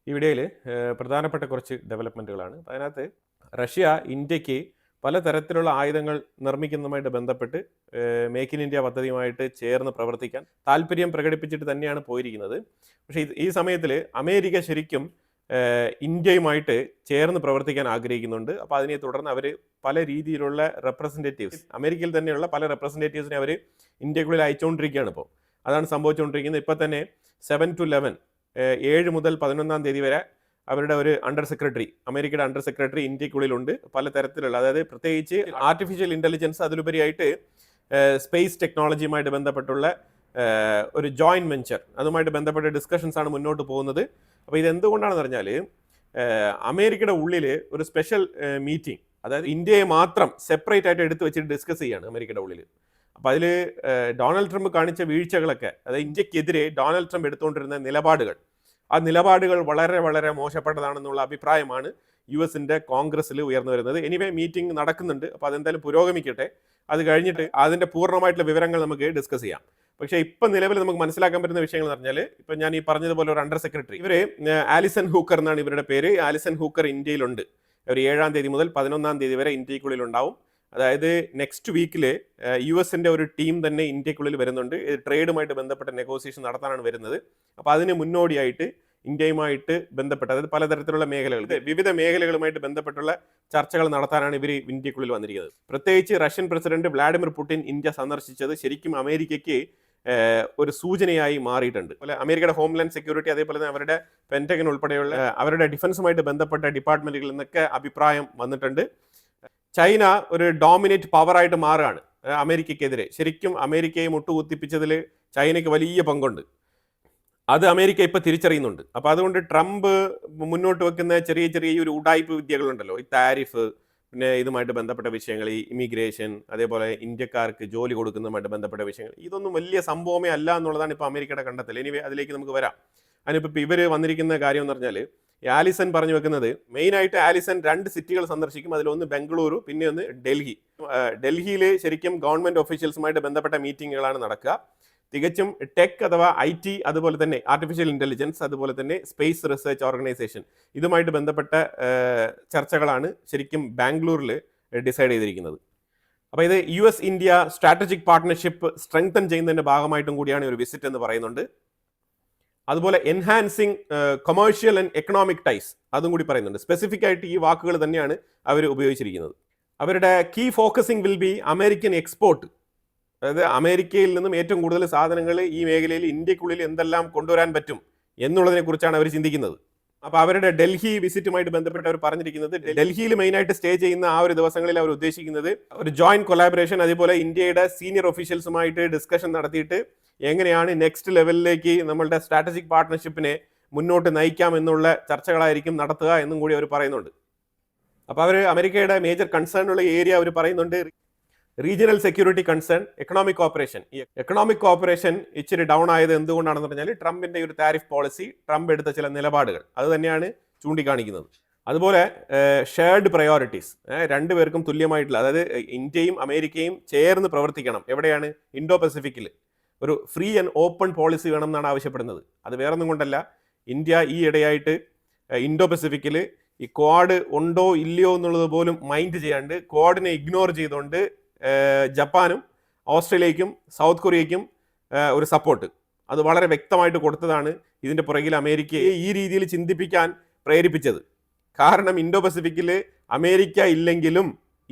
ഈ വീഡിയോയിൽ പ്രധാനപ്പെട്ട കുറച്ച് ഡെവലപ്മെൻറ്റുകളാണ്. അതിനകത്ത് റഷ്യ ഇന്ത്യക്ക് പലതരത്തിലുള്ള ആയുധങ്ങൾ നിർമ്മിക്കുന്നതുമായിട്ട് ബന്ധപ്പെട്ട് മേക്ക് ഇൻ ഇന്ത്യ പദ്ധതിയുമായിട്ട് ചേർന്ന് പ്രവർത്തിക്കാൻ താല്പര്യം പ്രകടിപ്പിച്ചിട്ട് തന്നെയാണ് പോയിരിക്കുന്നത്. പക്ഷേ ഈ സമയത്തിൽ അമേരിക്ക ശരിക്കും ഇന്ത്യയുമായിട്ട് ചേർന്ന് പ്രവർത്തിക്കാൻ ആഗ്രഹിക്കുന്നുണ്ട്. അപ്പോൾ അതിനെ തുടർന്ന് അവർ പല രീതിയിലുള്ള റെപ്രസെൻറ്റേറ്റീവ്സ്, അമേരിക്കയിൽ തന്നെയുള്ള പല റെപ്രസെൻറ്റേറ്റീവ്സിനെ അവർ ഇന്ത്യക്കുള്ളിൽ അയച്ചുകൊണ്ടിരിക്കുകയാണ്. ഇപ്പോൾ അതാണ് സംഭവിച്ചുകൊണ്ടിരിക്കുന്നത്. ഇപ്പോൾ തന്നെ 7 to 11 7 മുതൽ 11 തീയതി വരെ അവരുടെ ഒരു അണ്ടർ സെക്രട്ടറി, അമേരിക്കയുടെ അണ്ടർ സെക്രട്ടറി ഇന്ത്യക്കുള്ളിലുണ്ട്. പല തരത്തിലുള്ള, അതായത് പ്രത്യേകിച്ച് ആർട്ടിഫിഷ്യൽ ഇൻ്റലിജൻസ്, അതിലുപരിയായിട്ട് സ്പേസ് ടെക്നോളജിയുമായിട്ട് ബന്ധപ്പെട്ടുള്ള ഒരു ജോയിൻറ്റ് വെഞ്ചർ, അതുമായിട്ട് ബന്ധപ്പെട്ട ഡിസ്കഷൻസ് ആണ് മുന്നോട്ട് പോകുന്നത്. അപ്പോൾ ഇതെന്തുകൊണ്ടാണെന്ന് പറഞ്ഞാൽ അമേരിക്കയുടെ ഉള്ളിൽ ഒരു സ്പെഷ്യൽ മീറ്റിംഗ്, അതായത് ഇന്ത്യയെ മാത്രം സെപ്പറേറ്റ് ആയിട്ട് എടുത്ത് വെച്ചിട്ട് ഡിസ്കസ് ചെയ്യുകയാണ് അമേരിക്കയുടെ ഉള്ളിൽ. അപ്പോൾ അതിൽ ഡൊണാൾഡ് ട്രംപ് കാണിച്ച വീഴ്ചകളൊക്കെ, അതായത് ഇന്ത്യക്കെതിരെ ഡൊണാൾഡ് ട്രംപ് എടുത്തുകൊണ്ടിരുന്ന നിലപാടുകൾ, ആ നിലപാടുകൾ വളരെ വളരെ മോശപ്പെട്ടതാണെന്നുള്ള അഭിപ്രായമാണ് US കോൺഗ്രസ്സിൽ ഉയർന്നു വരുന്നത്. എനിവേ മീറ്റിംഗ് നടക്കുന്നുണ്ട്. അപ്പോൾ അതെന്തായാലും പുരോഗമിക്കട്ടെ. അത് കഴിഞ്ഞിട്ട് അതിൻ്റെ പൂർണ്ണമായിട്ടുള്ള വിവരങ്ങൾ നമുക്ക് ഡിസ്കസ് ചെയ്യാം. പക്ഷേ ഇപ്പം നിലവിൽ നമുക്ക് മനസ്സിലാക്കാൻ പറ്റുന്ന വിഷയങ്ങൾ എന്ന് പറഞ്ഞാൽ, ഇപ്പം ഞാൻ ഈ പറഞ്ഞതുപോലെ ഒരു അണ്ടർ സെക്രട്ടറി, ഇവർ ആലിസൺ ഹൂക്കർ എന്നാണ് ഇവരുടെ പേര്. ആലിസൺ ഹൂക്കർ ഇന്ത്യയിലുണ്ട്. അവർ 7 തീയതി മുതൽ 11 തീയതി വരെ ഇന്ത്യക്കുള്ളിൽ ഉണ്ടാവും. അതായത് നെക്സ്റ്റ് വീക്കിൽ US ഒരു ടീം തന്നെ ഇന്ത്യക്കുള്ളിൽ വരുന്നുണ്ട്. ട്രേഡുമായിട്ട് ബന്ധപ്പെട്ട നെഗോസിയേഷൻ നടത്താനാണ് വരുന്നത്. അപ്പോൾ അതിന് മുന്നോടിയായിട്ട് ഇന്ത്യയുമായിട്ട് ബന്ധപ്പെട്ട, അതായത് പലതരത്തിലുള്ള മേഖലകൾ, വിവിധ മേഖലകളുമായിട്ട് ബന്ധപ്പെട്ടുള്ള ചർച്ചകൾ നടത്താനാണ് ഇവർ ഇന്ത്യക്കുള്ളിൽ വന്നിരിക്കുന്നത്. പ്രത്യേകിച്ച് Russian president Vladimir Putin India സന്ദർശിച്ചത് ശരിക്കും അമേരിക്കയ്ക്ക് ഒരു സൂചനയായി മാറിയിട്ടുണ്ട്. അതുപോലെ അമേരിക്കയുടെ ഹോംലാൻഡ് സെക്യൂരിറ്റി, അതേപോലെ തന്നെ അവരുടെ പെന്റഗൺ ഉൾപ്പെടെയുള്ള അവരുടെ ഡിഫൻസുമായിട്ട് ബന്ധപ്പെട്ട ഡിപ്പാർട്ട്മെന്റുകളിൽ നിന്നൊക്കെ അഭിപ്രായം വന്നിട്ടുണ്ട്. ചൈന ഒരു ഡോമിനേറ്റ് പവറായിട്ട് മാറുകയാണ് അമേരിക്കയ്ക്കെതിരെ. ശരിക്കും അമേരിക്കയെ മുട്ടുകുത്തിപ്പിച്ചതിൽ ചൈനയ്ക്ക് വലിയ പങ്കുണ്ട്. അത് അമേരിക്ക ഇപ്പോൾ തിരിച്ചറിയുന്നുണ്ട്. അപ്പോൾ അതുകൊണ്ട് ട്രംപ് മുന്നോട്ട് വെക്കുന്ന ചെറിയ ചെറിയ ഒരു ഉഡായിപ്പ് വിദ്യകളുണ്ടല്ലോ, ഈ താരിഫ്, പിന്നെ ഇതുമായിട്ട് ബന്ധപ്പെട്ട വിഷയങ്ങൾ, ഈ ഇമിഗ്രേഷൻ, അതേപോലെ ഇന്ത്യക്കാർക്ക് ജോലി കൊടുക്കുന്നതുമായിട്ട് ബന്ധപ്പെട്ട വിഷയങ്ങൾ, ഇതൊന്നും വലിയ സംഭവമേ അല്ല എന്നുള്ളതാണ് ഇപ്പോൾ അമേരിക്കയുടെ കണ്ടെത്തൽ. ഇനി അതിലേക്ക് നമുക്ക് വരാം. അതിനിപ്പോൾ ഇവർ വന്നിരിക്കുന്ന കാര്യം എന്ന് പറഞ്ഞാൽ, ആലിസൺ പറഞ്ഞു വെക്കുന്നത് മെയിനായിട്ട് ആലിസൺ 2 സിറ്റികൾ സന്ദർശിക്കും. അതിലൊന്ന് ബംഗളൂരു, പിന്നെ ഒന്ന് ഡൽഹി. ഡൽഹിയിൽ ശരിക്കും ഗവൺമെൻറ് ഓഫീഷ്യൽസുമായിട്ട് ബന്ധപ്പെട്ട മീറ്റിങ്ങുകളാണ് നടക്കുക. തികച്ചും ടെക് അഥവാ IT, അതുപോലെ തന്നെ ആർട്ടിഫിഷ്യൽ ഇൻ്റലിജൻസ്, അതുപോലെ തന്നെ സ്പേസ് റിസർച്ച് ഓർഗനൈസേഷൻ, ഇതുമായിട്ട് ബന്ധപ്പെട്ട ചർച്ചകളാണ് ശരിക്കും ബാംഗ്ലൂരിൽ ഡിസൈഡ് ചെയ്തിരിക്കുന്നത്. അപ്പോൾ ഇത് US India strategic partnership strengthen ചെയ്യുന്നതിൻ്റെ ഭാഗമായിട്ടും കൂടിയാണ് ഒരു വിസിറ്റ് എന്ന് പറയുന്നുണ്ട്. അതുപോലെ enhancing commercial and economic ties, അതും കൂടി പറയുന്നുണ്ട്. സ്പെസിഫിക് ആയിട്ട് ഈ വാക്കുകൾ തന്നെയാണ് അവർ ഉപയോഗിച്ചിരിക്കുന്നത്. അവരുടെ key focusing will be American export, അതായത് അമേരിക്കയിൽ നിന്നും ഏറ്റവും കൂടുതൽ സാധനങ്ങൾ ഈ മേഖലയിൽ ഇന്ത്യക്കുള്ളിൽ എന്തെല്ലാം കൊണ്ടുവരാൻ പറ്റും എന്നുള്ളതിനെ കുറിച്ചാണ് അവർ ചിന്തിക്കുന്നത്. അപ്പോൾ അവരുടെ ഡൽഹി വിസിറ്റുമായിട്ട് ബന്ധപ്പെട്ട് അവർ പറഞ്ഞിരിക്കുന്നത്, ഡൽഹിയിൽ മെയിനായിട്ട് സ്റ്റേ ചെയ്യുന്ന ആ ഒരു ദിവസങ്ങളിൽ അവർ ഉദ്ദേശിക്കുന്നത് ഒരു ജോയിന്റ് കൊളാബറേഷൻ, അതുപോലെ ഇന്ത്യയുടെ സീനിയർ ഒഫീഷ്യൽസുമായിട്ട് ഡിസ്കഷൻ നടത്തിയിട്ട് എങ്ങനെയാണ് നെക്സ്റ്റ് ലെവലിലേക്ക് നമ്മളുടെ സ്ട്രാറ്റജിക് പാർട്ട്ണർഷിപ്പിനെ മുന്നോട്ട് നയിക്കാം എന്നുള്ള ചർച്ചകളായിരിക്കും നടത്തുക എന്നും കൂടി അവർ പറയുന്നുണ്ട്. അപ്പോൾ അവർ അമേരിക്കയുടെ മേജർ കൺസേൺ ഉള്ള ഏരിയ അവർ പറയുന്നുണ്ട് regional security concern, economic corporation. ഈ എക്കണോമിക് കോപ്പറേഷൻ ഇച്ചിരി ഡൗൺ ആയത് എന്തുകൊണ്ടാണെന്ന് പറഞ്ഞാൽ ട്രംപിൻ്റെ ഒരു താരിഫ് പോളിസി, ട്രംപ് എടുത്ത ചില നിലപാടുകൾ, അത് തന്നെയാണ് ചൂണ്ടിക്കാണിക്കുന്നത്. അതുപോലെ ഷെയർഡ് പ്രയോറിറ്റീസ്, രണ്ടുപേർക്കും തുല്യമായിട്ടുള്ള, അതായത് ഇന്ത്യയും അമേരിക്കയും ചേർന്ന് പ്രവർത്തിക്കണം. എവിടെയാണ്? ഇൻഡോ പസഫിക്കിൽ ഒരു ഫ്രീ ആൻഡ് ഓപ്പൺ പോളിസി വേണം എന്നാണ് ആവശ്യപ്പെടുന്നത്. അത് വേറൊന്നും കൊണ്ടല്ല, ഇന്ത്യ ഈ ഇടയായിട്ട് ഇൻഡോ പസഫിക്കിൽ ഈ ക്വാഡ് ഉണ്ടോ ഇല്ലയോ എന്നുള്ളത് പോലും മൈൻഡ് ചെയ്യാണ്ട്, ക്വാഡിനെ ഇഗ്നോർ ചെയ്തുകൊണ്ട് ജപ്പാനും ഓസ്ട്രേലിയയ്ക്കും സൗത്ത് കൊറിയയ്ക്കും ഒരു സപ്പോർട്ട് അത് വളരെ വ്യക്തമായിട്ട് കൊടുത്തതാണ് ഇതിൻ്റെ പുറകിൽ അമേരിക്കയെ ഈ രീതിയിൽ ചിന്തിപ്പിക്കാൻ പ്രേരിപ്പിച്ചത്. കാരണം ഇൻഡോ പസഫിക്കിൽ അമേരിക്ക ഇല്ലെങ്കിലും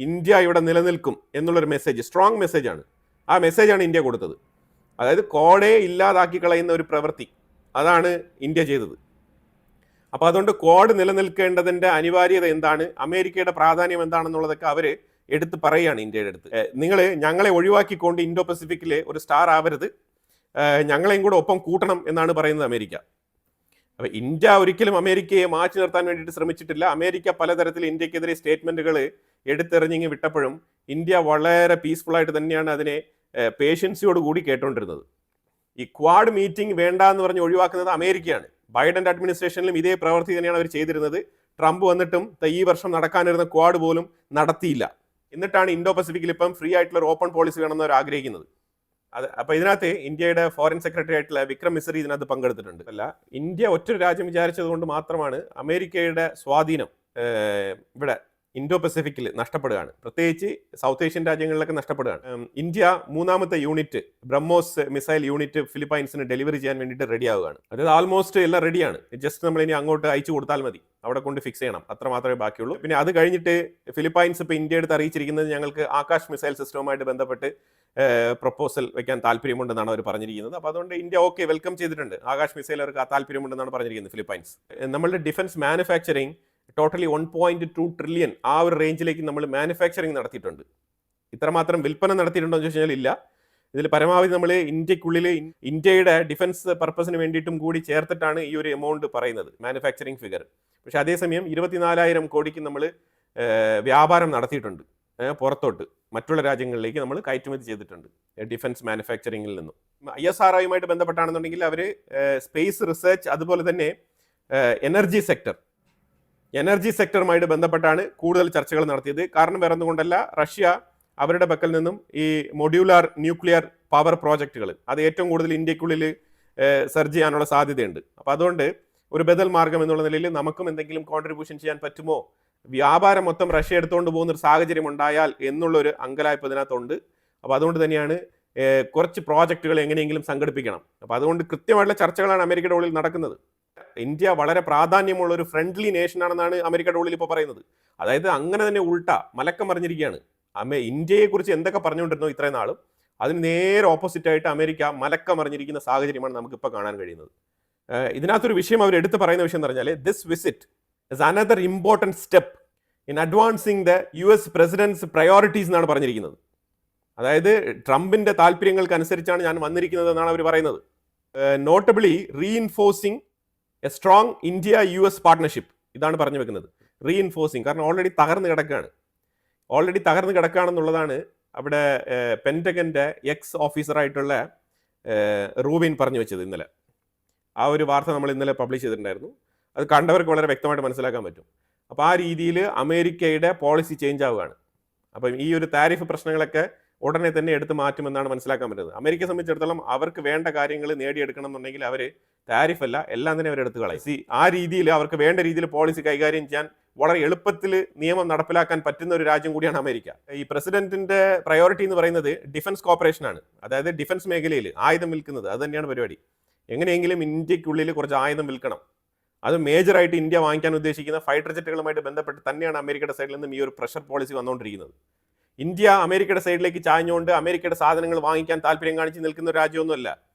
ഇന്ത്യ ഇവിടെ നിലനിൽക്കും എന്നുള്ളൊരു മെസ്സേജ്, സ്ട്രോങ് മെസ്സേജാണ്. ആ മെസ്സേജാണ് ഇന്ത്യ കൊടുത്തത്. അതായത് ക്വാഡെ ഇല്ലാതാക്കി കളയുന്ന ഒരു പ്രവൃത്തി, അതാണ് ഇന്ത്യ ചെയ്തത്. അപ്പോൾ അതുകൊണ്ട് ക്വാഡ് നിലനിൽക്കേണ്ടതിൻ്റെ അനിവാര്യത എന്താണ്, അമേരിക്കയുടെ പ്രാധാന്യം എന്താണെന്നുള്ളതൊക്കെ അവർ എടുത്ത് പറയുകയാണ് ഇന്ത്യയുടെ അടുത്ത്. നിങ്ങൾ ഞങ്ങളെ ഒഴിവാക്കിക്കൊണ്ട് ഇൻഡോ പസഫിക്കിലെ ഒരു സ്റ്റാർ ആവരുത്, ഞങ്ങളെയും കൂടെ ഒപ്പം കൂട്ടണം എന്നാണ് പറയുന്നത് അമേരിക്ക. അപ്പോൾ ഇന്ത്യ ഒരിക്കലും അമേരിക്കയെ മാറ്റി നിർത്താൻ വേണ്ടിയിട്ട് ശ്രമിച്ചിട്ടില്ല. അമേരിക്ക പലതരത്തിൽ ഇന്ത്യക്കെതിരെ സ്റ്റേറ്റ്മെൻറ്റുകൾ എടുത്തെറിഞ്ഞിങ്ങി വിട്ടപ്പോഴും ഇന്ത്യ വളരെ പീസ്ഫുള്ളായിട്ട് തന്നെയാണ് അതിനെ പേഷ്യൻസിയോടുകൂടി കേട്ടുകൊണ്ടിരുന്നത്. ഈ ക്വാഡ് മീറ്റിംഗ് വേണ്ട എന്ന് പറഞ്ഞ് ഒഴിവാക്കുന്നത് അമേരിക്കയാണ്. ബൈഡൻ്റെ അഡ്മിനിസ്ട്രേഷനിലും ഇതേ പ്രവൃത്തി തന്നെയാണ് അവർ ചെയ്തിരുന്നത്. ട്രംപ് വന്നിട്ടും ഈ വർഷം നടക്കാനിരുന്ന ക്വാഡ് പോലും നടത്തിയില്ല. എന്നിട്ടാണ് ഇൻഡോ പസഫിക്കിൽ ഇപ്പം ഫ്രീ ആയിട്ടുള്ള ഒരു ഓപ്പൺ പോളിസി വേണമെന്ന് അവർ ആഗ്രഹിക്കുന്നത്. അപ്പോൾ ഇതിനകത്ത് ഇന്ത്യയുടെ ഫോറിൻ സെക്രട്ടറി ആയിട്ടുള്ള വിക്രം മിസ്രി ഇതിനകത്ത് പങ്കെടുത്തിട്ടുണ്ട്. അല്ല, ഇന്ത്യ ഒറ്റ രാജ്യം വിചാരിച്ചത് കൊണ്ട് മാത്രമാണ് അമേരിക്കയുടെ സ്വാധീനം ഇവിടെ ഇൻഡോ പസഫിക്കിൽ നഷ്ടപ്പെടുകയാണ്. പ്രത്യേകിച്ച് സൗത്ത് ഏഷ്യൻ രാജ്യങ്ങളിലൊക്കെ നഷ്ടപ്പെടുകയാണ്. ഇന്ത്യ 3ാമത്തെ യൂണിറ്റ് ബ്രഹ്മോസ് മിസൈൽ യൂണിറ്റ് ഫിലിപ്പൈൻസിന് ഡെലിവറി ചെയ്യാൻ വേണ്ടിയിട്ട് റെഡി ആവുകയാണ്. അതായത് ആൾമോസ്റ്റ് എല്ലാം റെഡിയാണ്. ജസ്റ്റ് നമ്മൾ ഇനി അങ്ങോട്ട് അയച്ചു കൊടുത്താൽ മതി, അവിടെ കൊണ്ട് ഫിക്സ് ചെയ്യണം, അത്ര മാത്രമേ ബാക്കിയുള്ളൂ. പിന്നെ അത് കഴിഞ്ഞിട്ട് ഫിലിപ്പൈൻസ് ഇപ്പോൾ ഇന്ത്യ അടുത്ത് അറിയിച്ചിരിക്കുന്നത് ഞങ്ങൾക്ക് ആകാശ് മിസൈൽ സിസ്റ്റവുമായിട്ട് ബന്ധപ്പെട്ട് പ്രൊപ്പോസൽ വെക്കാൻ താല്പര്യമുണ്ടെന്നാണ് അവർ പറഞ്ഞിരിക്കുന്നത്. അപ്പോൾ അതുകൊണ്ട് ഇന്ത്യ ഓക്കെ വെൽക്കം ചെയ്തിട്ടുണ്ട്. ആകാശ് മിസൈൽ അവർക്ക് താല്പര്യമുണ്ടെന്നാണ് പറഞ്ഞിരിക്കുന്നത് ഫിലിപ്പൈൻസ്. നമ്മളുടെ ഡിഫൻസ് മാനുഫാക്ചറിങ് ടോട്ടലി 1.2 ട്രില്യൺ ആ ഒരു റേഞ്ചിലേക്ക് നമ്മൾ മാനുഫാക്ചറിങ് നടത്തിയിട്ടുണ്ട്. ഇത്രമാത്രം വിൽപ്പന നടത്തിയിട്ടുണ്ടോ എന്ന് ചോദിച്ചാൽ ഇല്ല. ഇതിൽ പരമാവധി നമ്മൾ ഇന്ത്യക്കുള്ളിൽ ഇന്ത്യയുടെ ഡിഫൻസ് പർപ്പസിന് വേണ്ടിയിട്ടും കൂടി ചേർത്തിട്ടാണ് ഈ ഒരു എമൗണ്ട് പറയുന്നത്, മാനുഫാക്ചറിങ് ഫിഗർ. പക്ഷെ അതേസമയം 24,000 കോടിക്ക് നമ്മൾ വ്യാപാരം നടത്തിയിട്ടുണ്ട്. പുറത്തോട്ട് മറ്റുള്ള രാജ്യങ്ങളിലേക്ക് നമ്മൾ കയറ്റുമതി ചെയ്തിട്ടുണ്ട് ഡിഫൻസ് മാനുഫാക്ചറിങ്ങിൽ നിന്നും. ISROയുമായിട്ട് ബന്ധപ്പെട്ടാണെന്നുണ്ടെങ്കിൽ അവർ സ്പേസ് റിസർച്ച്, അതുപോലെ തന്നെ എനർജി സെക്ടറുമായിട്ട് ബന്ധപ്പെട്ടാണ് കൂടുതൽ ചർച്ചകൾ നടത്തിയത്. കാരണം വേറെ ഒന്നുകൊണ്ടല്ല, റഷ്യ അവരുടെ പക്കൽ നിന്നും ഈ മൊഡ്യൂലാർ ന്യൂക്ലിയർ പവർ പ്രോജക്റ്റുകൾ അത് ഏറ്റവും കൂടുതൽ ഇന്ത്യക്കുള്ളിൽ സെർച്ച് ചെയ്യാനുള്ള സാധ്യതയുണ്ട്. അപ്പോൾ അതുകൊണ്ട് ഒരു ബദൽ മാർഗം എന്നുള്ള നിലയിൽ നമുക്കും എന്തെങ്കിലും കോൺട്രിബ്യൂഷൻ ചെയ്യാൻ പറ്റുമോ, വ്യാപാരം മൊത്തം റഷ്യ എടുത്തുകൊണ്ട് പോകുന്നൊരു സാഹചര്യം ഉണ്ടായാൽ എന്നുള്ളൊരു അങ്കലായ്പ് ഇതിനകത്തുണ്ട്. അപ്പോൾ അതുകൊണ്ട് തന്നെയാണ് കുറച്ച് പ്രോജക്റ്റുകൾ എങ്ങനെയെങ്കിലും സംഘടിപ്പിക്കണം. അപ്പോൾ അതുകൊണ്ട് കൃത്യമായിട്ടുള്ള ചർച്ചകളാണ് അമേരിക്കയുടെ ഉള്ളിൽ നടക്കുന്നത്. ഇന്ത്യ വളരെ പ്രാധാന്യമുള്ള ഒരു ഫ്രണ്ട്ലി നേഷൻ ആണെന്നാണ് അമേരിക്കയുടെ ഉള്ളിൽ ഇപ്പോൾ പറയുന്നത്. അതായത് അങ്ങനെ തന്നെ മലക്കം മറിഞ്ഞിരിക്കുകയാണ്. ഇന്ത്യയെക്കുറിച്ച് എന്തൊക്കെ പറഞ്ഞുകൊണ്ടിരുന്നോ ഇത്രയും നാളും, അതിന് നേരെ ഓപ്പോസിറ്റ് ആയിട്ട് അമേരിക്ക മലക്കം മറിഞ്ഞിരിക്കുന്ന സാഹചര്യമാണ് നമുക്കിപ്പോൾ കാണാൻ കഴിയുന്നത്. ഇതിനകത്തൊരു വിഷയം അവർ എടുത്ത് പറയുന്ന വിഷയം എന്ന് പറഞ്ഞാൽ, this visit is another important step in advancing the US president's priorities എന്നാണ് പറഞ്ഞിരിക്കുന്നത്. അതായത് ട്രംപിന്റെ താല്പര്യങ്ങൾക്ക് അനുസരിച്ചാണ് ഞാൻ വന്നിരിക്കുന്നത് എന്നാണ് അവർ പറയുന്നത്. Notably reinforcing a strong India-US partnership, ഇതാണ് പറഞ്ഞു വെക്കുന്നത്. റീഇൻഫോഴ്സിങ്, കാരണം ഓൾറെഡി തകർന്ന് കിടക്കുകയാണെന്നുള്ളതാണ് അവിടെ പെൻറ്റഗൻ്റെ എക്സ് ഓഫീസറായിട്ടുള്ള റൂബിൻ പറഞ്ഞു വെച്ചത് ഇന്നലെ. ആ ഒരു വാർത്ത നമ്മൾ ഇന്നലെ പബ്ലിഷ് ചെയ്തിട്ടുണ്ടായിരുന്നു. അത് കണ്ടവർക്ക് വളരെ വ്യക്തമായിട്ട് മനസ്സിലാക്കാൻ പറ്റും. അപ്പോൾ ആ രീതിയിൽ അമേരിക്കയുടെ പോളിസി ചേഞ്ച് ആവുകയാണ്. അപ്പം ഈ ഒരു താരിഫ് പ്രശ്നങ്ങളൊക്കെ ഉടനെ തന്നെ എടുത്ത് മാറ്റുമെന്നാണ് മനസ്സിലാക്കാൻ പറ്റുന്നത്. അമേരിക്കയെ സംബന്ധിച്ചിടത്തോളം അവർക്ക് വേണ്ട കാര്യങ്ങൾ നേടിയെടുക്കണം എന്നുണ്ടെങ്കിൽ അവർ താരിഫല്ല എല്ലാം തന്നെ അവരെടുത്ത് കളയും. ആ രീതിയിൽ അവർക്ക് വേണ്ട രീതിയിൽ പോളിസി കൈകാര്യം ചെയ്യാൻ വളരെ എളുപ്പത്തിൽ നിയമം നടപ്പിലാക്കാൻ പറ്റുന്ന ഒരു രാജ്യം കൂടിയാണ് അമേരിക്ക. ഈ പ്രസിഡന്റിന്റെ പ്രയോറിറ്റി എന്ന് പറയുന്നത് ഡിഫൻസ് കോർപ്പറേഷനാണ്. അതായത് ഡിഫൻസ് മേഖലയിൽ ആയുധം വിൽക്കുന്നത്, അത് തന്നെയാണ് പരിപാടി. എങ്ങനെയെങ്കിലും ഇന്ത്യക്കുള്ളിൽ കുറച്ച് ആയുധം വിൽക്കണം. അത് മേജറായിട്ട് ഇന്ത്യ വാങ്ങിക്കാൻ ഉദ്ദേശിക്കുന്ന ഫൈറ്റർ ജെറ്റുകളുമായിട്ട് ബന്ധപ്പെട്ട് തന്നെയാണ് അമേരിക്കയുടെ സൈഡിൽ നിന്നും ഈ ഒരു പ്രഷർ പോളിസി വന്നുകൊണ്ടിരിക്കുന്നത്. ഇന്ത്യ അമേരിക്കയുടെ സൈഡിലേക്ക് ചാഞ്ഞുകൊണ്ട് അമേരിക്കയുടെ സാധനങ്ങൾ വാങ്ങിക്കാൻ താല്പര്യം കാണിച്ച് നിൽക്കുന്ന ഒരു രാജ്യമൊന്നുമല്ല.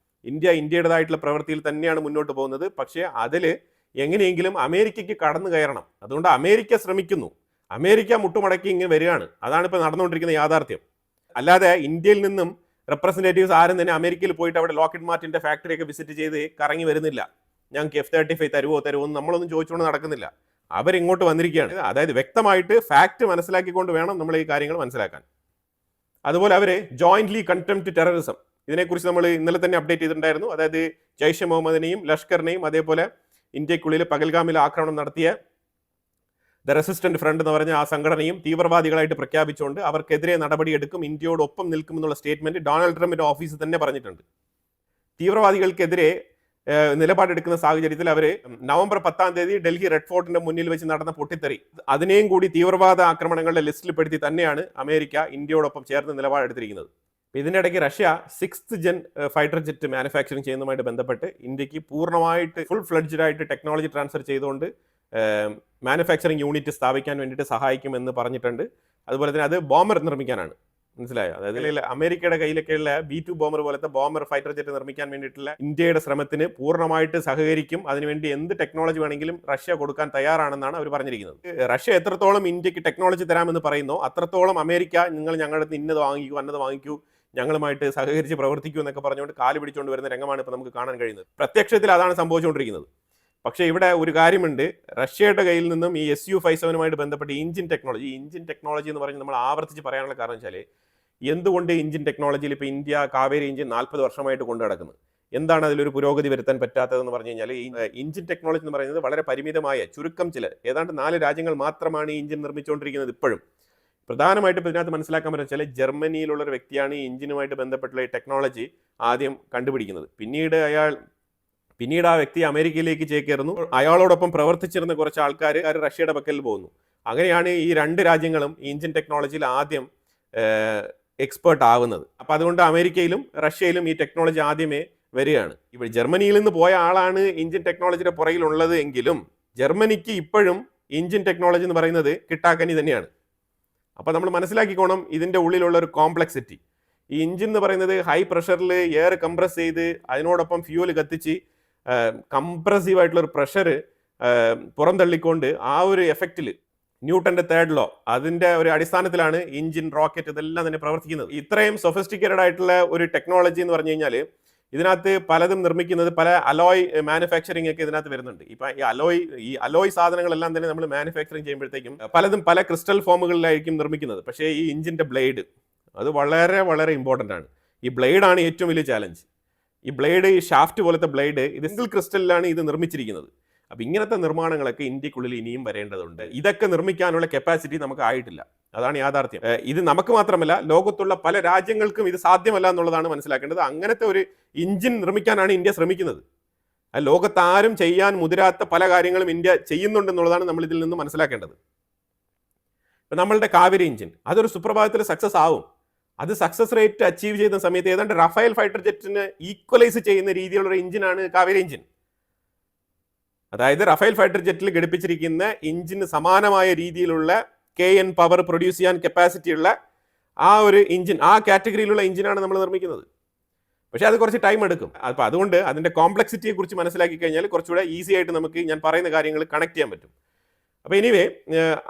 ഇന്ത്യയുടേതായിട്ടുള്ള പ്രവൃത്തിയിൽ തന്നെയാണ് മുന്നോട്ട് പോകുന്നത്. പക്ഷേ അതിൽ എങ്ങനെയെങ്കിലും അമേരിക്കയ്ക്ക് കടന്നു കയറണം. അതുകൊണ്ട് അമേരിക്ക ശ്രമിക്കുന്നു. അമേരിക്ക മുട്ടുമടക്കി ഇങ്ങനെ വരികയാണ്. അതാണ് ഇപ്പോൾ നടന്നുകൊണ്ടിരിക്കുന്ന യാഥാർത്ഥ്യം. അല്ലാതെ ഇന്ത്യയിൽ നിന്നും റെപ്രസെൻറ്റേറ്റീവ്സ് ആരും തന്നെ അമേരിക്കയിൽ പോയിട്ട് അവിടെ ലോക്കിഡ് മാർട്ടിൻ്റെ ഫാക്ടറിയൊക്കെ വിസിറ്റ് ചെയ്ത് കറങ്ങി വരുന്നില്ല. ഞങ്ങൾക്ക് F-35 തരുമോ എന്ന് നമ്മളൊന്നും ചോദിച്ചുകൊണ്ട് നടക്കുന്നില്ല. അവരിങ്ങോട്ട് വന്നിരിക്കുകയാണ്. അതായത് വ്യക്തമായിട്ട് ഫാക്ട് മനസ്സിലാക്കിക്കൊണ്ട് വേണം നമ്മൾ ഈ കാര്യങ്ങൾ മനസ്സിലാക്കാൻ. അതുപോലെ അവർ ജോയിൻ്റ്ലി കണ്ടംപ്റ്റ് ടെററിസം, ഇതിനെക്കുറിച്ച് നമ്മൾ ഇന്നലെ തന്നെ അപ്ഡേറ്റ് ചെയ്തിട്ടുണ്ടായിരുന്നു. അതായത് ജയ്ഷെ മുഹമ്മദിനെയും ലഷ്കറിനെയും അതേപോലെ ഇന്ത്യക്കുള്ളിൽ പകൽഗാമിൽ ആക്രമണം നടത്തിയ ദ റെസിസ്റ്റന്റ് ഫ്രണ്ട് എന്ന് പറഞ്ഞ ആ സംഘടനയും തീവ്രവാദികളായിട്ട് പ്രഖ്യാപിച്ചുകൊണ്ട് അവർക്കെതിരെ നടപടിയെടുക്കും, ഇന്ത്യയോടൊപ്പം നിൽക്കുമെന്നുള്ള സ്റ്റേറ്റ്മെന്റ് ഡൊണാൾഡ് ട്രംപിന്റെ ഓഫീസ് തന്നെ പറഞ്ഞിട്ടുണ്ട്. തീവ്രവാദികൾക്കെതിരെ നിലപാടെടുക്കുന്ന സാഹചര്യത്തിൽ അവർ നവംബർ 10 ഡൽഹി റെഡ് ഫോർട്ടിന്റെ മുന്നിൽ വെച്ച് നടന്ന പൊട്ടിത്തെറി, അതിനെയും കൂടി തീവ്രവാദ ആക്രമണങ്ങളുടെ ലിസ്റ്റിൽ പെടുത്തി തന്നെയാണ് അമേരിക്ക ഇന്ത്യയോടൊപ്പം ചേർന്ന് നിലപാടെടുത്തിരിക്കുന്നത്. ഇതിനിടയ്ക്ക് Russia 6th gen fighter jet manufacturing ചെയ്യുന്നതുമായിട്ട് ബന്ധപ്പെട്ട് ഇന്ത്യക്ക് പൂർണ്ണമായിട്ട് ഫുൾ ഫ്ലെഡ്ജ്ഡ് ആയിട്ട് ടെക്നോളജി ട്രാൻസ്ഫർ ചെയ്തുകൊണ്ട് മാനുഫാക്ചറിങ് യൂണിറ്റ് സ്ഥാപിക്കാൻ വേണ്ടിയിട്ട് സഹായിക്കുമെന്ന് പറഞ്ഞിട്ടുണ്ട്. അതുപോലെ തന്നെ അത് ബോംബർ നിർമ്മിക്കാനാണ്, മനസ്സിലായോ? അതായത് അമേരിക്കയുടെ കയ്യിലൊക്കെയുള്ള B-2 ബോംബർ പോലത്തെ ബോംബർ ഫൈറ്റർ ജെറ്റ് നിർമ്മിക്കാൻ വേണ്ടിയിട്ടുള്ള ഇന്ത്യയുടെ ശ്രമത്തിന് പൂർണ്ണമായിട്ട് സഹകരിക്കും. അതിനുവേണ്ടി എന്ത് ടെക്നോളജി വേണമെങ്കിലും റഷ്യ കൊടുക്കാൻ തയ്യാറാണെന്നാണ് അവർ പറഞ്ഞിരിക്കുന്നത്. റഷ്യ എത്രത്തോളം ഇന്ത്യക്ക് ടെക്നോളജി തരാമെന്ന് പറയുന്നോ അത്രത്തോളം അമേരിക്ക നിങ്ങൾ ഞങ്ങളുടെ ഇന്നത് വാങ്ങിക്കൂ, അന്നത് വാങ്ങിക്കൂ, ഞങ്ങളുമായിട്ട് സഹകരിച്ച് പ്രവർത്തിക്കൂ എന്നൊക്കെ പറഞ്ഞുകൊണ്ട് കാല് പിടിച്ചുകൊണ്ട് വരുന്ന രംഗമാണ് ഇപ്പോൾ നമുക്ക് കാണാൻ കഴിയുന്നത്. പ്രത്യക്ഷത്തിൽ അതാണ് സംഭവിച്ചുകൊണ്ടിരിക്കുന്നത്. പക്ഷേ ഇവിടെ ഒരു കാര്യമുണ്ട്, റഷ്യയുടെ കയ്യിൽ നിന്നും ഈ Su-57 ബന്ധപ്പെട്ട് ഇഞ്ചിൻ ടെക്നോളജി എന്ന് പറഞ്ഞ് നമ്മൾ ആവർത്തിച്ച് പറയാനുള്ള കാരണം വെച്ചാൽ, എന്തുകൊണ്ട് ഇഞ്ചിൻ ടെക്നോളജിയിൽ ഇപ്പോൾ ഇന്ത്യ കാവേരി എഞ്ചിൻ 40 വർഷമായിട്ട് കൊണ്ടു നടക്കുന്നത്, എന്താണ് അതിലൊരു പുരോഗതി വരുത്താൻ പറ്റാത്തതെന്ന് പറഞ്ഞു കഴിഞ്ഞാൽ, ഈ ഇഞ്ചിൻ ടെക്നോളജി എന്ന് പറയുന്നത് വളരെ പരിമിതമായ ചുരുക്കം ചില ഏതാണ്ട് 4 രാജ്യങ്ങൾ മാത്രമാണ് ഈ ഇഞ്ചിൻ നിർമ്മിച്ചുകൊണ്ടിരിക്കുന്നത് ഇപ്പോഴും. പ്രധാനമായിട്ടും ഇതിനകത്ത് മനസ്സിലാക്കാൻ പറ്റുന്ന വെച്ചാൽ ജർമ്മനിയിലുള്ള ഒരു വ്യക്തിയാണ് ഈ എഞ്ചിനുമായിട്ട് ബന്ധപ്പെട്ടുള്ള ഈ ടെക്നോളജി ആദ്യം കണ്ടുപിടിക്കുന്നത്. പിന്നീട് ആ വ്യക്തി അമേരിക്കയിലേക്ക് ചേക്കേറുന്നു. അയാളോടൊപ്പം പ്രവർത്തിച്ചിരുന്ന കുറച്ച് ആൾക്കാർ റഷ്യയുടെ പക്കൽ പോകുന്നു. അങ്ങനെയാണ് ഈ രണ്ട് രാജ്യങ്ങളും ഈ എഞ്ചിൻ ടെക്നോളജിയിൽ ആദ്യം എക്സ്പേർട്ട് ആവുന്നത്. അപ്പം അതുകൊണ്ട് അമേരിക്കയിലും റഷ്യയിലും ഈ ടെക്നോളജി ആദ്യമേ വരികയാണ്. ഇവിടെ ജർമ്മനിയിൽ നിന്ന് പോയ ആളാണ് എഞ്ചിൻ ടെക്നോളജിയുടെ പുറകിലുള്ളത് എങ്കിലും ജർമ്മനിക്ക് ഇപ്പോഴും എഞ്ചിൻ ടെക്നോളജി എന്ന് പറയുന്നത് കിട്ടാക്കനി തന്നെയാണ്. അപ്പോൾ നമ്മൾ മനസ്സിലാക്കിക്കോണം ഇതിൻ്റെ ഉള്ളിലുള്ള ഒരു കോംപ്ലക്സിറ്റി. ഈ എഞ്ചിൻ എന്ന് പറയുന്നത് ഹൈ പ്രഷറിൽ എയർ കംപ്രസ് ചെയ്ത് അതിനോടൊപ്പം ഫ്യൂവൽ കത്തിച്ച് കംപ്രസീവ് ആയിട്ടുള്ള ഒരു പ്രഷർ പുറന്തള്ളിക്കൊണ്ട് ആ ഒരു എഫക്റ്റിൽ ന്യൂട്ടന്റെ തേർഡ് ലോ അതിന്റെ ഒരു അടിസ്ഥാനത്തിലാണ് എഞ്ചിൻ, റോക്കറ്റ് ഇതെല്ലാം തന്നെ പ്രവർത്തിക്കുന്നത്. ഇത്രയും സൊഫിസ്റ്റിക്കേറ്റഡ് ആയിട്ടുള്ള ഒരു ടെക്നോളജി എന്ന് പറഞ്ഞു കഴിഞ്ഞാൽ ഇതിനകത്ത് പലതും നിർമ്മിക്കുന്നത്, പല അലോയ് മാനുഫാക്ചറിങ് ഒക്കെ ഇതിനകത്ത് വരുന്നുണ്ട്. ഇപ്പം ഈ അലോയ് സാധനങ്ങളെല്ലാം തന്നെ നമ്മൾ മാനുഫാക്ചറിങ് ചെയ്യുമ്പോഴത്തേക്കും പലതും പല ക്രിസ്റ്റൽ ഫോമുകളിലായിരിക്കും നിർമ്മിക്കുന്നത്. പക്ഷേ ഈ എഞ്ചിന്റെ ബ്ലേഡ് അത് വളരെ വളരെ ഇമ്പോർട്ടൻ്റ് ആണ്. ഈ ബ്ലേഡാണ് ഏറ്റവും വലിയ ചാലഞ്ച്. ഈ ബ്ലേഡ്, ഈ ഷാഫ്റ്റ് പോലത്തെ ബ്ലേഡ് ഇത് സിംഗിൾ ക്രിസ്റ്റലിലാണ് ഇത് നിർമ്മിച്ചിരിക്കുന്നത്. അപ്പം ഇങ്ങനത്തെ നിർമ്മാണങ്ങളൊക്കെ ഇന്ത്യക്കുള്ളിൽ ഇനിയും വരേണ്ടതുണ്ട്. ഇതൊക്കെ നിർമ്മിക്കാനുള്ള കപ്പാസിറ്റി നമുക്ക് ആയിട്ടില്ല. അതാണ് യാഥാർത്ഥ്യം. ഇത് നമുക്ക് മാത്രമല്ല, ലോകത്തുള്ള പല രാജ്യങ്ങൾക്കും ഇത് സാധ്യമല്ല എന്നുള്ളതാണ് മനസ്സിലാക്കേണ്ടത്. അങ്ങനത്തെ ഒരു എഞ്ചിൻ നിർമ്മിക്കാനാണ് ഇന്ത്യ ശ്രമിക്കുന്നത്. ലോകത്താരും ചെയ്യാൻ മുതിരാത്ത പല കാര്യങ്ങളും ഇന്ത്യ ചെയ്യുന്നുണ്ടെന്നുള്ളതാണ് നമ്മൾ ഇതിൽ നിന്ന് മനസ്സിലാക്കേണ്ടത്. ഇപ്പം നമ്മളുടെ കാവേരി എഞ്ചിൻ അതൊരു സുപ്രഭാതത്തിൽ സക്സസ് ആവും. അത് സക്സസ് റേറ്റ് അച്ചീവ് ചെയ്യുന്ന സമയത്ത് ഏതാണ്ട് റഫേൽ ഫൈറ്റർ ജെറ്റിന് ഈക്വലൈസ് ചെയ്യുന്ന രീതിയിലുള്ള ഒരു എഞ്ചിനാണ് കാവേരി എഞ്ചിൻ. അതായത് റഫേൽ ഫൈറ്റർ ജെറ്റിൽ ഘടിപ്പിച്ചിരിക്കുന്ന എഞ്ചിന് സമാനമായ രീതിയിലുള്ള KN പവർ പ്രൊഡ്യൂസ് ചെയ്യാൻ കപ്പാസിറ്റി ഉള്ള ആ ഒരു എഞ്ചിൻ, ആ കാറ്റഗറിയിലുള്ള എഞ്ചിനാണ് നമ്മൾ നിർമ്മിക്കുന്നത്. പക്ഷേ അത് കുറച്ച് ടൈം എടുക്കും. അപ്പോൾ അതുകൊണ്ട് അതിൻ്റെ കോംപ്ലക്സിറ്റിയെ കുറിച്ച് മനസ്സിലാക്കി കഴിഞ്ഞാൽ കുറച്ചുകൂടെ ഈസി ആയിട്ട് നമുക്ക് ഞാൻ പറയുന്ന കാര്യങ്ങൾ കണക്ട് ചെയ്യാൻ പറ്റും. അപ്പോൾ എനിവേ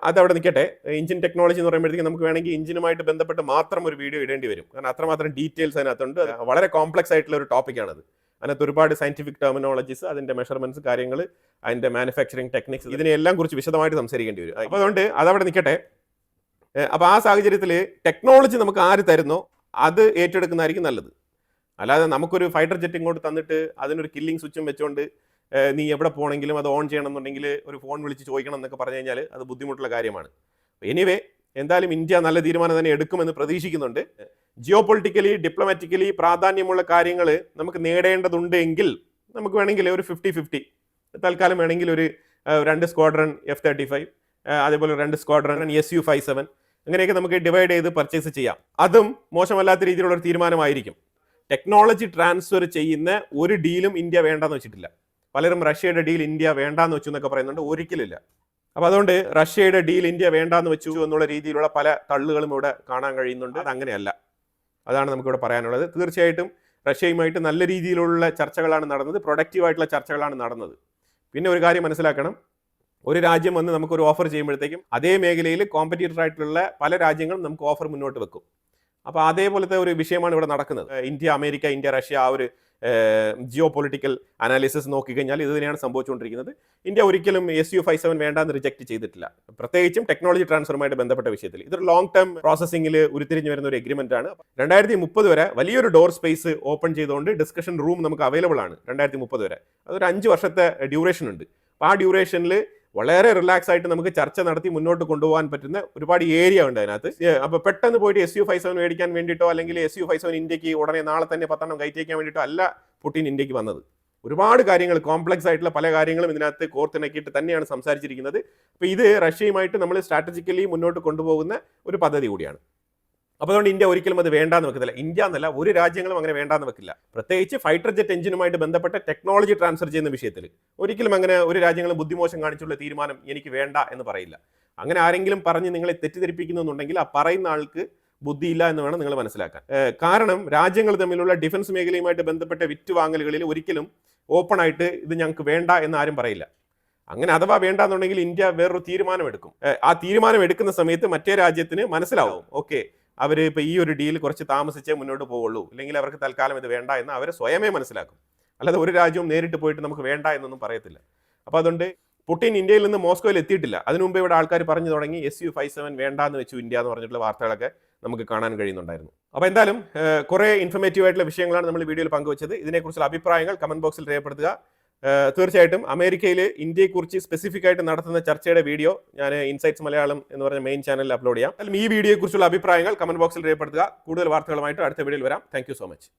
അതവിടെ നിൽക്കട്ടെ. എഞ്ചിൻ ടെക്നോളജി എന്ന് പറയുമ്പോഴത്തേക്കും നമുക്ക് വേണമെങ്കിൽ എഞ്ചിനുമായിട്ട് ബന്ധപ്പെട്ട് മാത്രം ഒരു വീഡിയോ ഇടേണ്ടി വരും. കാരണം അത്രമാത്രം ഡീറ്റെയിൽസ് അതിനകത്തുണ്ട്. വളരെ കോംപ്ലക്സ് ആയിട്ടുള്ള ഒരു ടോപ്പിക്കാണത്. അതിനകത്ത് ഒരുപാട് സയന്റിഫിക് ടെർമിനോളജീസ്, അതിൻ്റെ മെഷർമെന്റ്സ്, കാര്യങ്ങൾ, അതിൻ്റെ മാനുഫാക്ചറിങ് ടെക്നിക്സ്, ഇതിനെല്ലാം കുറിച്ച് വിശദമായിട്ട് സംസാരിക്കേണ്ടി വരും. അപ്പോൾ അതുകൊണ്ട് അതവിടെ നിൽക്കട്ടെ. അപ്പോൾ ആ സാഹചര്യത്തിൽ ടെക്നോളജി നമുക്ക് ആര് തരുന്നോ അത് ഏറ്റെടുക്കുന്നതായിരിക്കും നല്ലത്. അല്ലാതെ നമുക്കൊരു ഫൈറ്റർ ജെറ്റ് ഇങ്ങോട്ട് തന്നിട്ട് അതിനൊരു കില്ലിംഗ് സ്വിച്ചും വെച്ചുകൊണ്ട് നീ എവിടെ പോകണമെങ്കിലും അത് ഓൺ ചെയ്യണം എന്നുണ്ടെങ്കിൽ ഒരു ഫോൺ വിളിച്ച് ചോദിക്കണം എന്നൊക്കെ പറഞ്ഞു കഴിഞ്ഞാൽ അത് ബുദ്ധിമുട്ടുള്ള കാര്യമാണ്. എനിവേ എന്തായാലും ഇന്ത്യ നല്ല തീരുമാനം തന്നെ എടുക്കുമെന്ന് പ്രതീക്ഷിക്കുന്നുണ്ട്. ജിയോ പൊളിറ്റിക്കലി, ഡിപ്ലോമാറ്റിക്കലി പ്രാധാന്യമുള്ള കാര്യങ്ങൾ നമുക്ക് നേടേണ്ടതുണ്ട് എങ്കിൽ നമുക്ക് വേണമെങ്കിൽ ഒരു 50-50 തൽക്കാലം വേണമെങ്കിൽ ഒരു 2 സ്ക്വാഡ്രൺ F-35, അതേപോലെ 2 സ്ക്വാഡ്രൺ Su-57 അങ്ങനെയൊക്കെ നമുക്ക് ഡിവൈഡ് ചെയ്ത് പർച്ചേസ് ചെയ്യാം. അതും മോശമല്ലാത്ത രീതിയിലുള്ള ഒരു തീരുമാനമായിരിക്കും. ടെക്നോളജി ട്രാൻസ്ഫർ ചെയ്യുന്ന ഒരു ഡീലും ഇന്ത്യ വേണ്ടെന്ന് വെച്ചിട്ടില്ല. പലരും റഷ്യയുടെ ഡീൽ ഇന്ത്യ വേണ്ടാന്ന് വെച്ചു എന്നൊക്കെ പറയുന്നുണ്ട്. ഒരിക്കലില്ല. അപ്പോൾ അതുകൊണ്ട് റഷ്യയുടെ ഡീൽ ഇന്ത്യ വേണ്ടാന്ന് വെച്ചു എന്നുള്ള രീതിയിലുള്ള പല തള്ളുകളും ഇവിടെ കാണാൻ കഴിയുന്നുണ്ട്. അതങ്ങനെയല്ല. അതാണ് നമുക്കിവിടെ പറയാനുള്ളത്. തീർച്ചയായിട്ടും റഷ്യയുമായിട്ട് നല്ല രീതിയിലുള്ള ചർച്ചകളാണ് നടന്നത്, പ്രൊഡക്റ്റീവായിട്ടുള്ള ചർച്ചകളാണ് നടന്നത്. പിന്നെ ഒരു കാര്യം മനസ്സിലാക്കണം, ഒരു രാജ്യം വന്ന് നമുക്കൊരു ഓഫർ ചെയ്യുമ്പോഴത്തേക്കും അതേ മേഖലയിൽ കോമ്പറ്റീറ്റർ ആയിട്ടുള്ള പല രാജ്യങ്ങളും നമുക്ക് ഓഫർ മുന്നോട്ട് വെക്കും. അപ്പോൾ അതേപോലത്തെ ഒരു വിഷയമാണ് ഇവിടെ നടക്കുന്നത്. ഇന്ത്യ, അമേരിക്ക, ഇന്ത്യ, റഷ്യ ആ ഒരു ജിയോ പൊളിറ്റിക്കൽ അനാലിസിസ് നോക്കിക്കഴിഞ്ഞാൽ ഇത് തന്നെയാണ് സംഭവിച്ചുകൊണ്ടിരിക്കുന്നത്. ഇന്ത്യ ഒരിക്കലും Su-57 വേണ്ടാന്ന് റിജക്ട് ചെയ്തിട്ടില്ല, പ്രത്യേകിച്ചും ടെക്നോളജി ട്രാൻസ്ഫറുമായിട്ട് ബന്ധപ്പെട്ട വിഷയത്തിൽ. ഇതൊരു ലോങ് ടേം പ്രോസസ്സിംഗിൽ ഉരുത്തിരിഞ്ഞു വരുന്ന ഒരു എഗ്രിമെന്റ് ആണ്. 2030 വരെ വലിയൊരു ഡോർ സ്പേസ് ഓപ്പൺ ചെയ്തുകൊണ്ട് ഡിസ്കഷൻ റൂം നമുക്ക് അവൈലബിൾ ആണ്. 2030 വരെ അതൊരു 5 വർഷത്തെ ഡ്യൂറേഷൻ ഉണ്ട്. അപ്പോൾ ആ ഡ്യൂറേഷനിൽ വളരെ റിലാക്സ് ആയിട്ട് നമുക്ക് ചർച്ച നടത്തി മുന്നോട്ട് കൊണ്ടുപോകാൻ പറ്റുന്ന ഒരുപാട് ഏരിയ ഉണ്ട് അതിനകത്ത്. അപ്പോൾ പെട്ടെന്ന് പോയിട്ട് Su-57 മേടിക്കാൻ വേണ്ടിയിട്ടോ അല്ലെങ്കിൽ Su-57 ഇന്ത്യക്ക് ഉടനെ നാളെ തന്നെ 10 എണ്ണം കയറ്റി വയ്ക്കാൻ വേണ്ടിയിട്ടോ അല്ല പുടിൻ ഇന്ത്യക്ക് വന്നത്. ഒരുപാട് കാര്യങ്ങൾ, കോംപ്ലക്സ് ആയിട്ടുള്ള പല കാര്യങ്ങളും ഇതിനകത്ത് കോർത്തിണക്കിയിട്ട് തന്നെയാണ് സംസാരിച്ചിരിക്കുന്നത്. അപ്പോൾ ഇത് റഷ്യയുമായിട്ട് നമ്മൾ സ്ട്രാറ്റജിക്കലി മുന്നോട്ട് കൊണ്ടുപോകുന്ന ഒരു പദ്ധതി കൂടിയാണ്. അപ്പോൾ അതുകൊണ്ട് ഇന്ത്യ ഒരിക്കലും അത് വേണ്ടാന്ന് വെക്കത്തില്ല. ഇന്ത്യ എന്നല്ല, ഒരു രാജ്യങ്ങളും അങ്ങനെ വേണ്ടാന്ന് വെക്കില്ല. പ്രത്യേകിച്ച് ഫൈറ്റർ ജെറ്റ് എഞ്ചിനുമായിട്ട് ബന്ധപ്പെട്ട ടെക്നോളജി ട്രാൻസ്ഫർ ചെയ്യുന്ന വിഷയത്തിൽ ഒരിക്കലും അങ്ങനെ ഒരു രാജ്യങ്ങളും ബുദ്ധിമോശം കാണിച്ചുള്ള തീരുമാനം എനിക്ക് വേണ്ട എന്ന് പറയില്ല. അങ്ങനെ ആരെങ്കിലും പറഞ്ഞ് നിങ്ങളെ തെറ്റിദ്ധരിപ്പിക്കുന്നുണ്ടെങ്കിൽ ആ പറയുന്ന ആൾക്ക് ബുദ്ധിയില്ല എന്ന് വേണം നിങ്ങൾ മനസ്സിലാക്കാൻ. കാരണം രാജ്യങ്ങൾ തമ്മിലുള്ള ഡിഫൻസ് മേഖലയുമായിട്ട് ബന്ധപ്പെട്ട വിറ്റുവാങ്ങലുകളിൽ ഒരിക്കലും ഓപ്പൺ ആയിട്ട് ഇത് ഞങ്ങൾക്ക് വേണ്ട എന്ന് ആരും പറയില്ല. അങ്ങനെ അഥവാ വേണ്ടാന്നുണ്ടെങ്കിൽ ഇന്ത്യ വേറൊരു തീരുമാനം എടുക്കും. ആ തീരുമാനം എടുക്കുന്ന സമയത്ത് മറ്റേ രാജ്യത്തിന് മനസ്സിലാവും, ഓക്കെ അവർ ഇപ്പോൾ ഈ ഒരു ഡീൽ കുറച്ച് താമസിച്ചേ മുന്നോട്ട് പോവുള്ളൂ, അല്ലെങ്കിൽ അവർക്ക് തൽക്കാലം ഇത് വേണ്ട എന്ന് അവർ സ്വയമേ മനസ്സിലാക്കും. അല്ലാതെ ഒരു രാജ്യവും നേരിട്ട് പോയിട്ട് നമുക്ക് വേണ്ട എന്നൊന്നും പറയത്തില്ല. അപ്പോൾ അതുകൊണ്ട് പുടിൻ ഇന്ത്യയിൽ നിന്ന് മോസ്കോയിൽ എത്തിയിട്ടില്ല. അതിനു മുമ്പേ ഇവിടെ ആൾക്കാർ പറഞ്ഞു തുടങ്ങി Su-57 വേണ്ടാന്ന് വെച്ചു ഇന്ത്യ എന്ന് പറഞ്ഞിട്ടുള്ള വാർത്തകളൊക്കെ നമുക്ക് കാണാൻ കഴിയുന്നുണ്ടായിരുന്നു. അപ്പോൾ എന്തായാലും കുറേ ഇൻഫർമേറ്റീവ് ആയിട്ടുള്ള വിഷയങ്ങളാണ് നമ്മൾ വീഡിയോയിൽ പങ്കുവച്ചത്. ഇതിനെക്കുറിച്ചുള്ള അഭിപ്രായങ്ങൾ കമന്റ് ബോക്സിൽ രേഖപ്പെടുത്തുക. തീർച്ചയായിട്ടും അമേരിക്കയിൽ ഇന്ത്യയെക്കുറിച്ച് സ്പെസിഫിക് ആയിട്ട് നടത്തുന്ന ചർച്ചയുടെ വീഡിയോ ഞാൻ ഇൻസൈറ്റ്സ് മലയാളം എന്ന് പറഞ്ഞ മെയിൻ ചാനലിൽ അപ്ലോഡ് ചെയ്യാം. ഈ വീഡിയോയെക്കുറിച്ചുള്ള അഭിപ്രായങ്ങൾ കമന്റ് ബോക്സിൽ രേഖപ്പെടുത്തുക. കൂടുതൽ വാർത്തകളുമായിട്ട് അടുത്ത വീഡിയോയിൽ വരാം. Thank so much.